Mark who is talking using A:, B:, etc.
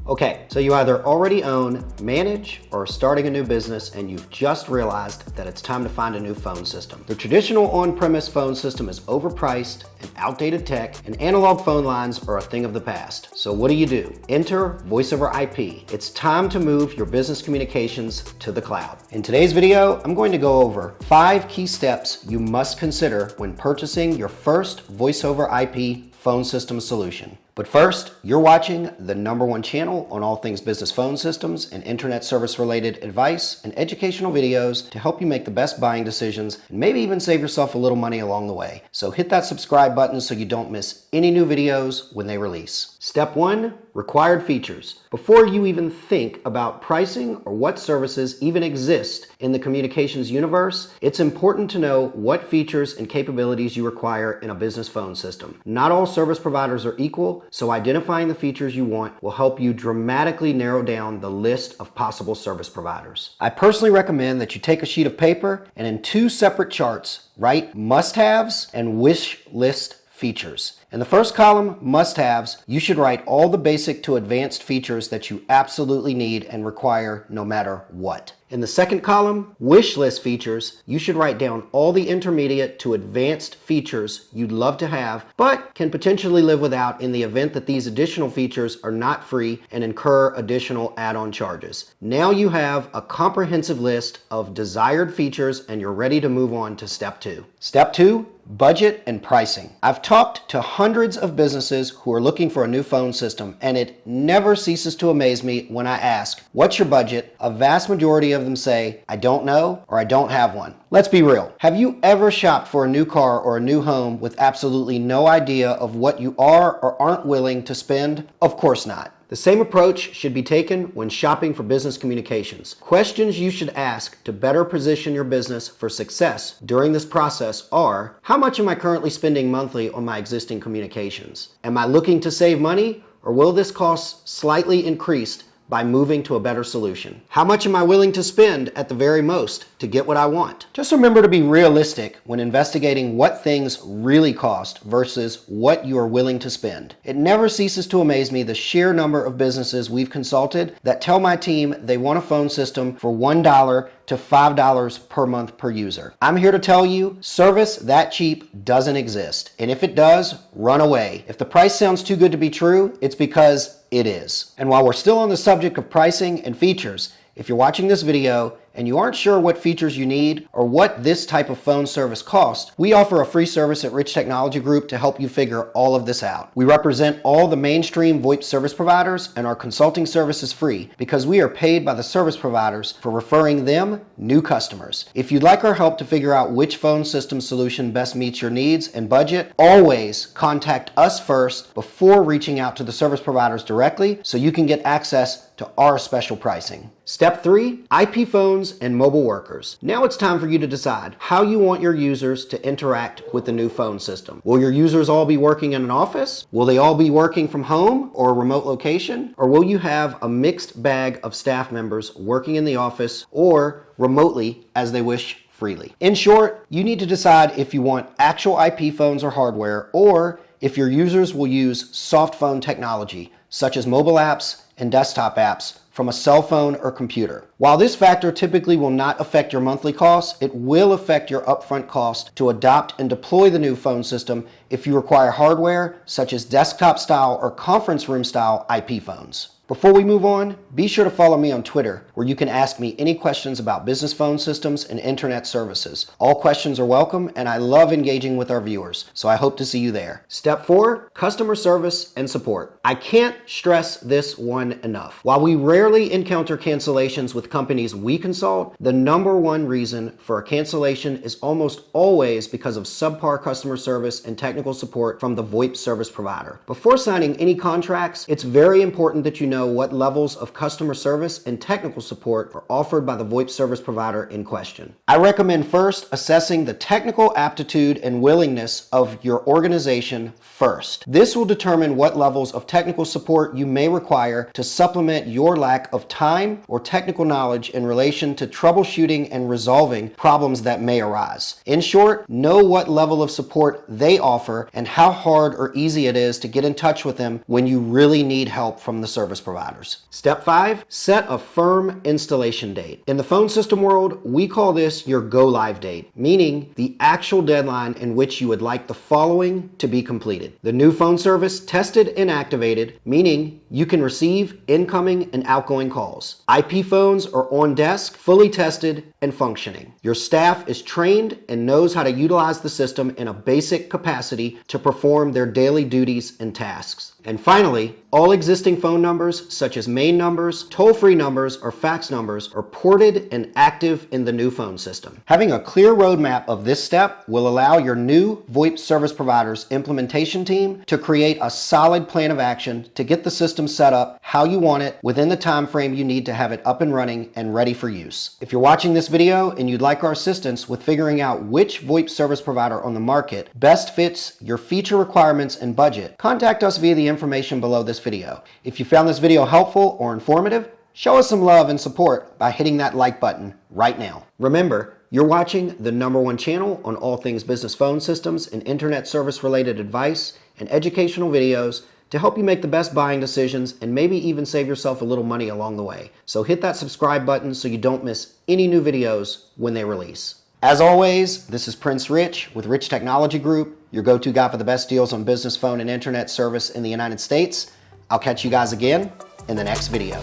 A: Okay, so you either already own, manage, or are starting a new business and you've just realized that it's time to find a new phone system. The traditional on-premise phone system is overpriced and outdated tech, and analog phone lines are a thing of the past. So what do? Enter Voice over IP. It's time to move your business communications to the cloud. In today's video, I'm going to go over 5 key steps you must consider when purchasing your first Voice over IP phone system solution. But first, you're watching the #1 channel on all things business phone systems and internet service related advice and educational videos to help you make the best buying decisions and maybe even save yourself a little money along the way. So hit that subscribe button so you don't miss any new videos when they release. Step 1, required features. Before you even think about pricing or what services even exist in the communications universe, it's important to know what features and capabilities you require in a business phone system. Not all service providers are equal, so identifying the features you want will help you dramatically narrow down the list of possible service providers. I personally recommend that you take a sheet of paper and in 2 separate charts, write must-haves and wish list features. In the first column, must-haves, you should write all the basic to advanced features that you absolutely need and require no matter what. In the second column, wish list features, you should write down all the intermediate to advanced features you'd love to have, but can potentially live without in the event that these additional features are not free and incur additional add-on charges. Now you have a comprehensive list of desired features and you're ready to move on to step 2. Step 2, budget and pricing. I've talked to hundreds of businesses who are looking for a new phone system, and it never ceases to amaze me when I ask, "What's your budget?" A vast majority of them say, "I don't know," or "I don't have one." Let's be real. Have you ever shopped for a new car or a new home with absolutely no idea of what you are or aren't willing to spend? Of course not. The same approach should be taken when shopping for business communications. Questions you should ask to better position your business for success during this process are, how much am I currently spending monthly on my existing communications? Am I looking to save money, or will this cost slightly increase by moving to a better solution? How much am I willing to spend at the very most to get what I want? Just remember to be realistic when investigating what things really cost versus what you are willing to spend. It never ceases to amaze me the sheer number of businesses we've consulted that tell my team they want a phone system for $1 to $5 per month per user. I'm here to tell you, service that cheap doesn't exist. And if it does, run away. If the price sounds too good to be true, it's because it is. And while we're still on the subject of pricing and features, if you're watching this video and you aren't sure what features you need or what this type of phone service costs, we offer a free service at Rich Technology Group to help you figure all of this out. We represent all the mainstream VoIP service providers, and our consulting service is free because we are paid by the service providers for referring them new customers. If you'd like our help to figure out which phone system solution best meets your needs and budget, always contact us first before reaching out to the service providers directly so you can get access to our special pricing. Step 3, IP phones and mobile workers. Now it's time for you to decide how you want your users to interact with the new phone system. Will your users all be working in an office? Will they all be working from home or a remote location? Or will you have a mixed bag of staff members working in the office or remotely as they wish freely? In short, you need to decide if you want actual IP phones or hardware, or if your users will use soft phone technology, such as mobile apps and desktop apps from a cell phone or computer. While this factor typically will not affect your monthly costs, it will affect your upfront cost to adopt and deploy the new phone system if you require hardware such as desktop style or conference room style IP phones. Before we move on, be sure to follow me on Twitter, where you can ask me any questions about business phone systems and internet services. All questions are welcome, and I love engaging with our viewers, so I hope to see you there. Step 4, customer service and support. I can't stress this one enough. While we rarely encounter cancellations with companies we consult, the #1 reason for a cancellation is almost always because of subpar customer service and technical support from the VoIP service provider. Before signing any contracts, it's very important that you know what levels of customer service and technical support are offered by the VoIP service provider in question. I recommend first assessing the technical aptitude and willingness of your organization first. This will determine what levels of technical support you may require to to supplement your lack of time or technical knowledge in relation to troubleshooting and resolving problems that may arise. In short, know what level of support they offer and how hard or easy it is to get in touch with them when you really need help from the service providers. Step 5, set a firm installation date. In the phone system world, we call this your go live date, meaning the actual deadline in which you would like the following to be completed. The new phone service tested and activated, meaning you can receive incoming and outgoing calls. IP phones are on desk, fully tested and functioning. Your staff is trained and knows how to utilize the system in a basic capacity to perform their daily duties and tasks. And finally, all existing phone numbers, such as main numbers, toll-free numbers, or fax numbers, are ported and active in the new phone system. Having a clear roadmap of this step will allow your new VoIP service provider's implementation team to create a solid plan of action to get the system set up how you want it within the time frame you need to have it up and running and ready for use. If you're watching this video and you'd like our assistance with figuring out which VoIP service provider on the market best fits your feature requirements and budget, contact us via the information below this video. If you found this video helpful or informative, show us some love and support by hitting that like button right now. Remember, you're watching the #1 channel on all things business phone systems and internet service related advice and educational videos to help you make the best buying decisions and maybe even save yourself a little money along the way. So hit that subscribe button so you don't miss any new videos when they release. As always, this is Prince Rich with Rich Technology Group, your go-to guy for the best deals on business phone and internet service in the United States. I'll catch you guys again in the next video.